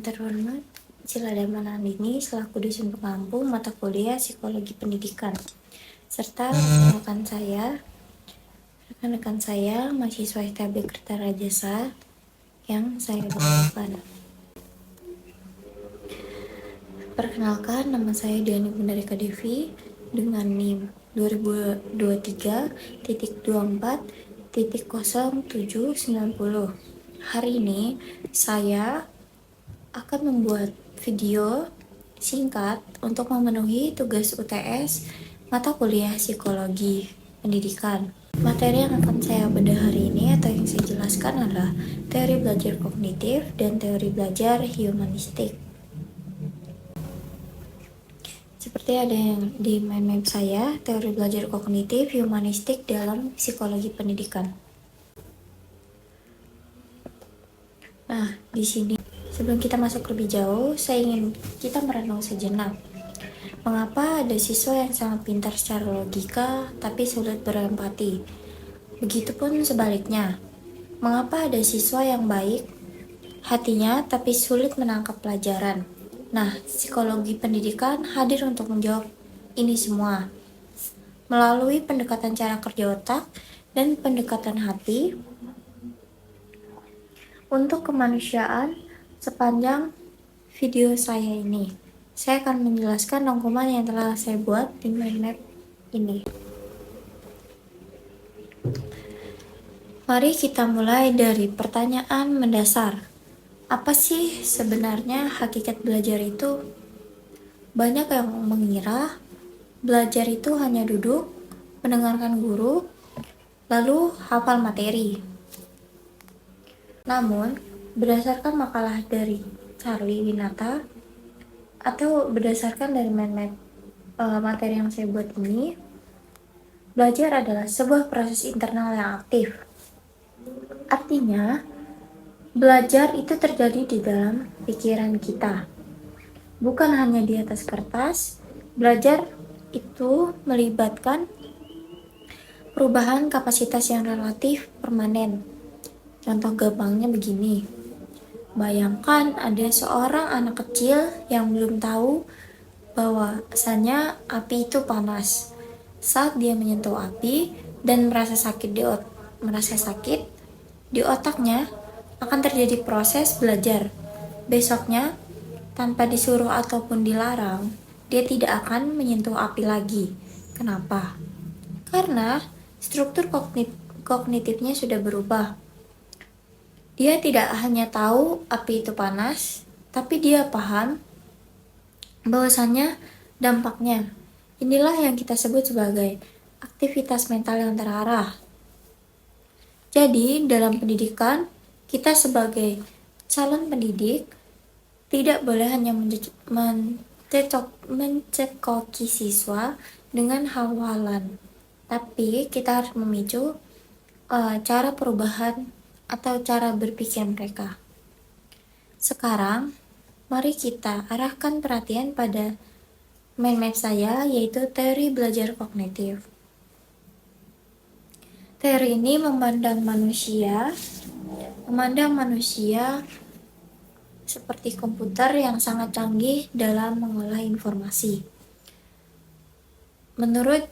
terhormat, Ciladama Nandini selaku dosen pengampu mata kuliah Psikologi Pendidikan, serta rekan-rekan saya mahasiswa ITB Kertarajasa yang saya banggakan. Perkenalkan, nama saya Diani Pundarika Devi dengan NIM 2023.24.0790. Hari ini saya akan membuat video singkat untuk memenuhi tugas UTS mata kuliah Psikologi Pendidikan. Materi yang akan saya bedah hari ini atau yang saya jelaskan adalah teori belajar kognitif dan teori belajar humanistik. Seperti ada yang di mind map saya, teori belajar kognitif humanistik dalam psikologi pendidikan. Nah, di sini sebelum kita masuk lebih jauh, saya ingin kita merenung sejenak. Mengapa ada siswa yang sangat pintar secara logika tapi sulit berempati? Begitupun sebaliknya. Mengapa ada siswa yang baik hatinya tapi sulit menangkap pelajaran? Nah, psikologi pendidikan hadir untuk menjawab ini semua. Melalui pendekatan cara kerja otak dan pendekatan hati untuk kemanusiaan sepanjang video saya ini. Saya akan menjelaskan rangkuman yang telah saya buat di mind map ini. Mari kita mulai dari pertanyaan mendasar. Apa sih sebenarnya hakikat belajar itu? Banyak yang mengira belajar itu hanya duduk, mendengarkan guru, lalu hafal materi. Namun, berdasarkan makalah dari Charlie Winata atau berdasarkan dari materi yang saya buat ini, belajar adalah sebuah proses internal yang aktif. Artinya, belajar itu terjadi di dalam pikiran kita, bukan hanya di atas kertas. Belajar itu melibatkan perubahan kapasitas yang relatif permanen. Contoh gampangnya begini, bayangkan ada seorang anak kecil yang belum tahu bahwasannya api itu panas. Saat dia menyentuh api dan merasa sakit di otaknya, akan terjadi proses belajar. Besoknya, tanpa disuruh ataupun dilarang, dia tidak akan menyentuh api lagi. Kenapa? Karena struktur kognitifnya sudah berubah. Dia tidak hanya tahu api itu panas, tapi dia paham bahwasannya dampaknya. Inilah yang kita sebut sebagai aktivitas mental yang terarah. Jadi, dalam pendidikan, kita sebagai calon pendidik tidak boleh hanya mencekoki siswa dengan hafalan, tapi kita harus memicu cara perubahan atau cara berpikir mereka. Sekarang, mari kita arahkan perhatian pada mind map saya, yaitu teori belajar kognitif. Teori ini memandang manusia seperti komputer yang sangat canggih dalam mengolah informasi. Menurut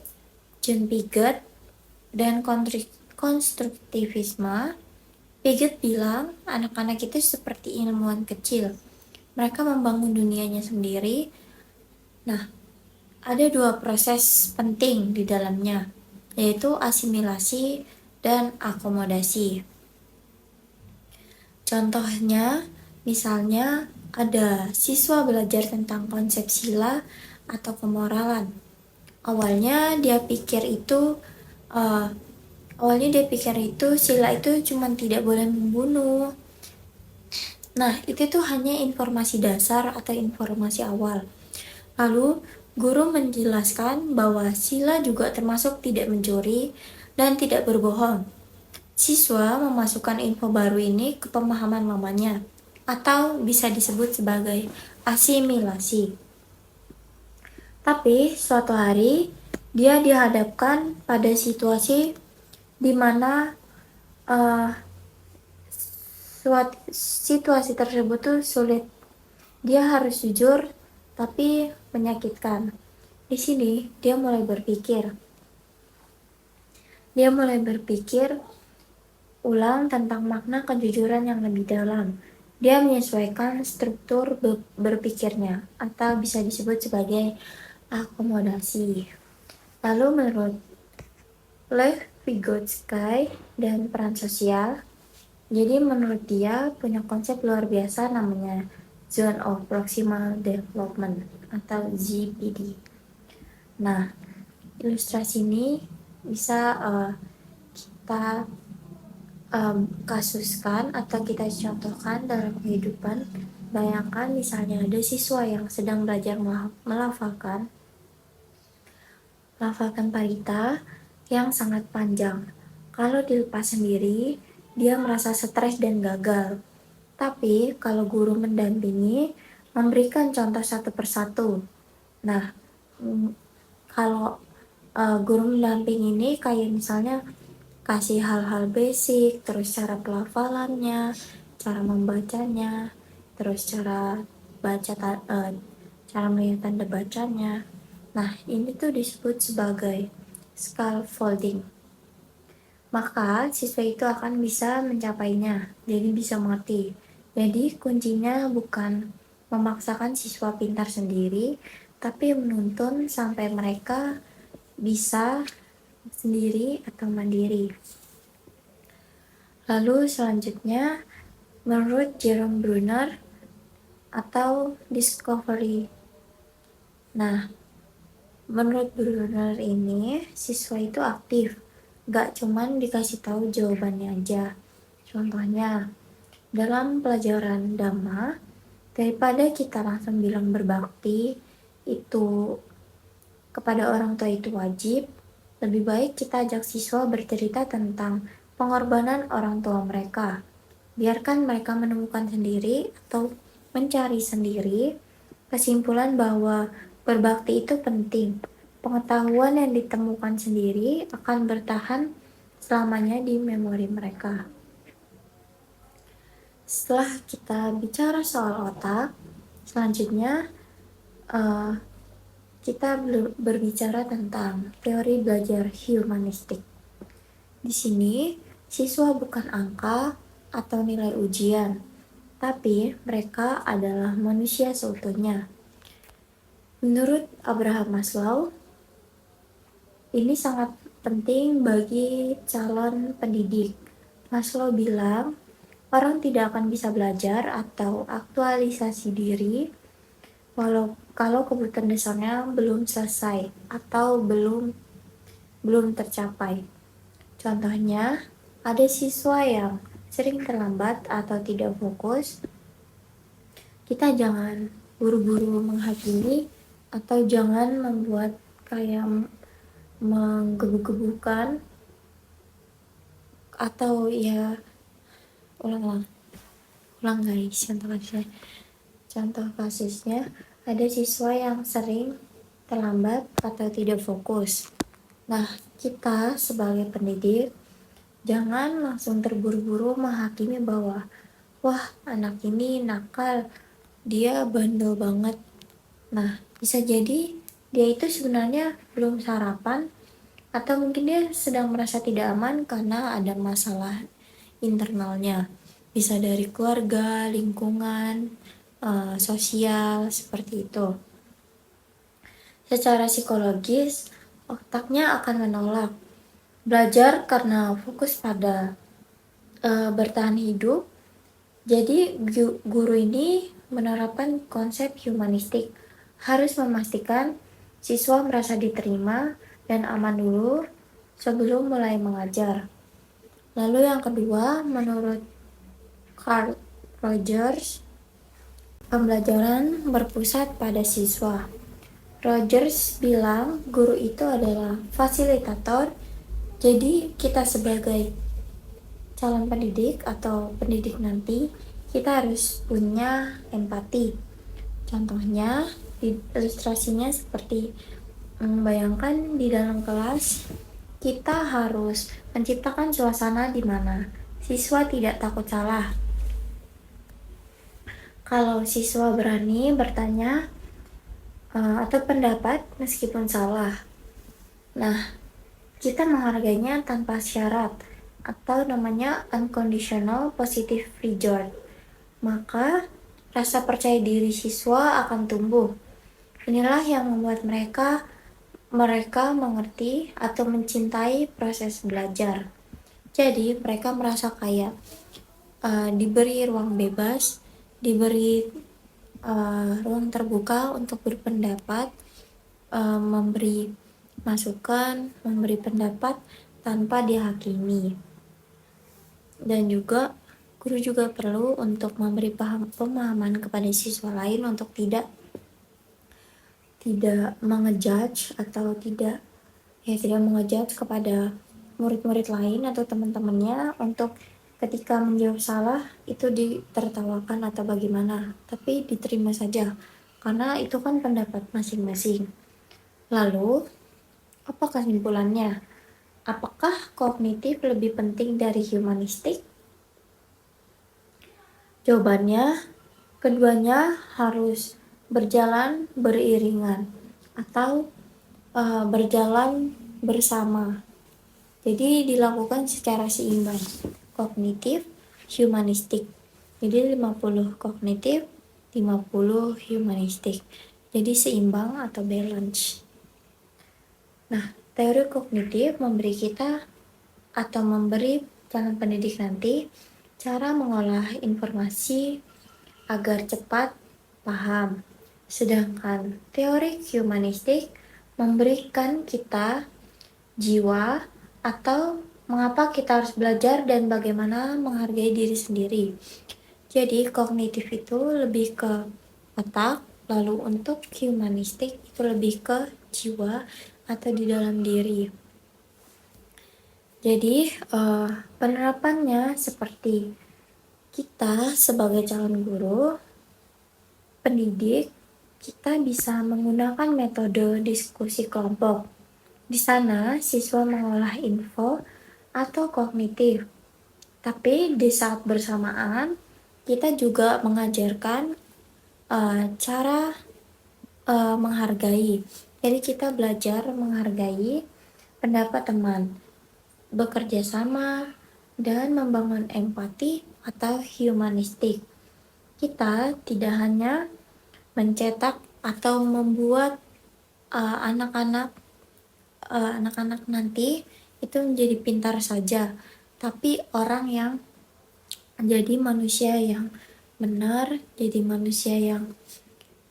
John Piaget dan konstruktivisme, Piaget bilang anak-anak itu seperti ilmuwan kecil. Mereka membangun dunianya sendiri. Nah, ada dua proses penting di dalamnya, yaitu asimilasi dan akomodasi. Contohnya, misalnya ada siswa belajar tentang konsep sila atau kemoralan. Awalnya dia pikir itu sila itu cuma tidak boleh membunuh. Nah, itu tuh hanya informasi dasar atau informasi awal. Lalu guru menjelaskan bahwa sila juga termasuk tidak mencuri dan tidak berbohong. Siswa memasukkan info baru ini ke pemahaman mamanya, atau bisa disebut sebagai asimilasi. Tapi suatu hari dia dihadapkan pada situasi di mana situasi tersebut tuh sulit Dia harus jujur, tapi menyakitkan. Di sini dia mulai berpikir. Dia mulai berpikir ulang tentang makna kejujuran yang lebih dalam. Dia menyesuaikan struktur berpikirnya, atau bisa disebut sebagai akomodasi. Lalu menurut Lev Vygotsky dan peran sosial, jadi menurut dia punya konsep luar biasa namanya Zone of Proximal Development atau ZPD. Nah, ilustrasi ini bisa kita kasuskan atau kita contohkan dalam kehidupan. Bayangkan misalnya ada siswa yang sedang belajar melafalkan parita yang sangat panjang. Kalau dilepas sendiri, dia merasa stres dan gagal. Tapi kalau guru mendampingi, memberikan contoh satu persatu. Nah, kalau guru mendamping ini kayak misalnya kasih hal-hal basic, terus cara pelafalannya, cara membacanya, terus cara melihat tanda bacanya. Nah, ini tuh disebut sebagai scaffolding. Maka siswa itu akan bisa mencapainya, jadi bisa mengerti. Jadi kuncinya bukan memaksakan siswa pintar sendiri, tapi menuntun sampai mereka bisa sendiri atau mandiri. Lalu selanjutnya, menurut Jerome Bruner atau discovery. Nah, menurut Bruner ini, siswa itu aktif, gak cuman dikasih tahu jawabannya aja. Contohnya, dalam pelajaran Dhamma, daripada kita langsung bilang berbakti itu kepada orang tua itu wajib, lebih baik kita ajak siswa bercerita tentang pengorbanan orang tua mereka. Biarkan mereka menemukan sendiri atau mencari sendiri kesimpulan bahwa berbakti itu penting. Pengetahuan yang ditemukan sendiri akan bertahan selamanya di memori mereka. Setelah kita bicara soal otak, selanjutnya kita berbicara tentang teori belajar humanistik. Di sini, siswa bukan angka atau nilai ujian, tapi mereka adalah manusia seutuhnya. Menurut Abraham Maslow, ini sangat penting bagi calon pendidik. Maslow bilang, orang tidak akan bisa belajar atau aktualisasi diri kalau kebutuhan dasarnya belum selesai atau belum tercapai. Contohnya, ada siswa yang sering terlambat atau tidak fokus. Kita jangan buru-buru menghakimi atau jangan membuat kayak menggebu-gebukan atau ya ulang guys. Contoh kasusnya, ada siswa yang sering terlambat atau tidak fokus. Nah, kita sebagai pendidik jangan langsung terburu-buru menghakimi bahwa wah, anak ini nakal, dia bandel banget. Nah, bisa jadi dia itu sebenarnya belum sarapan atau mungkin dia sedang merasa tidak aman karena ada masalah internalnya. Bisa dari keluarga, lingkungan, sosial, seperti itu. Secara psikologis, otaknya akan menolak belajar karena fokus pada bertahan hidup. Jadi guru ini menerapkan konsep humanistik, harus memastikan siswa merasa diterima dan aman dulu sebelum mulai mengajar. Lalu yang kedua, menurut Carl Rogers, pembelajaran berpusat pada siswa. Rogers bilang guru itu adalah fasilitator, jadi kita sebagai calon pendidik atau pendidik nanti, kita harus punya empati. Contohnya, ilustrasinya seperti bayangkan di dalam kelas, kita harus menciptakan suasana di mana siswa tidak takut salah. Kalau siswa berani bertanya atau pendapat meskipun salah. Nah, kita menghargainya tanpa syarat atau namanya unconditional positive reward. Maka rasa percaya diri siswa akan tumbuh. Inilah yang membuat mereka mengerti atau mencintai proses belajar. Jadi mereka merasa kayak diberi ruang bebas, diberi ruang terbuka untuk berpendapat, memberi masukan, memberi pendapat tanpa dihakimi. Dan juga guru juga perlu untuk memberi pemahaman kepada siswa lain untuk tidak mengejudge atau tidak mengejudge kepada murid-murid lain atau teman-temannya untuk ketika menjawab salah itu ditertawakan atau bagaimana, tapi diterima saja karena itu kan pendapat masing-masing. Lalu, apa kesimpulannya? Apakah kognitif lebih penting dari humanistik? Jawabannya, keduanya harus berjalan beriringan atau berjalan bersama. Jadi dilakukan secara seimbang. Kognitif, humanistik. Jadi 50 kognitif, 50 humanistik. Jadi seimbang atau balance. Nah, teori kognitif memberi kita atau memberi dalam pendidik nanti cara mengolah informasi agar cepat paham. Sedangkan teori humanistik memberikan kita jiwa atau mengapa kita harus belajar dan bagaimana menghargai diri sendiri. Jadi kognitif itu lebih ke otak, lalu untuk humanistik itu lebih ke jiwa atau di dalam diri. Jadi penerapannya seperti kita sebagai calon guru, pendidik, kita bisa menggunakan metode diskusi kelompok. Di sana siswa mengolah info atau kognitif. Tapi di saat bersamaan kita juga mengajarkan cara menghargai. Jadi kita belajar menghargai pendapat teman, bekerja sama, dan membangun empati atau humanistik. Kita tidak hanya mencetak atau membuat anak-anak nanti itu menjadi pintar saja, tapi orang yang menjadi manusia yang benar, jadi manusia yang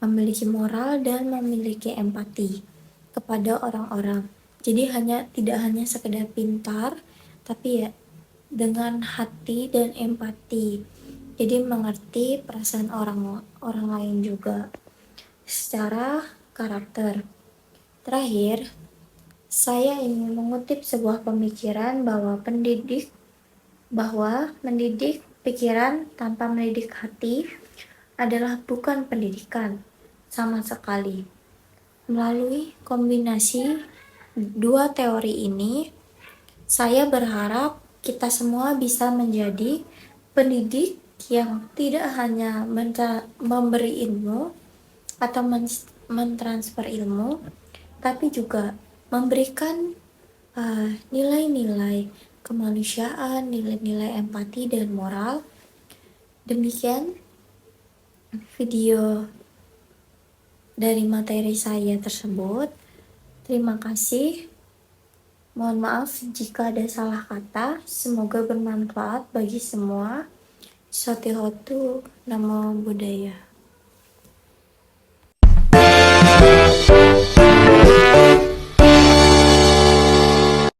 memiliki moral dan memiliki empati kepada orang-orang. Jadi tidak hanya sekedar pintar, tapi ya dengan hati dan empati. Jadi mengerti perasaan orang lain juga secara karakter. Terakhir, saya ingin mengutip sebuah pemikiran bahwa mendidik pikiran tanpa mendidik hati adalah bukan pendidikan sama sekali. Melalui kombinasi dua teori ini, saya berharap kita semua bisa menjadi pendidik yang tidak hanya memberi ilmu atau mentransfer ilmu, tapi juga memberikan nilai-nilai kemanusiaan, nilai-nilai empati dan moral. Demikian video dari materi saya tersebut. Terima kasih. Mohon maaf jika ada salah kata. Semoga bermanfaat bagi semua. Satihotu Namo Buddhaya.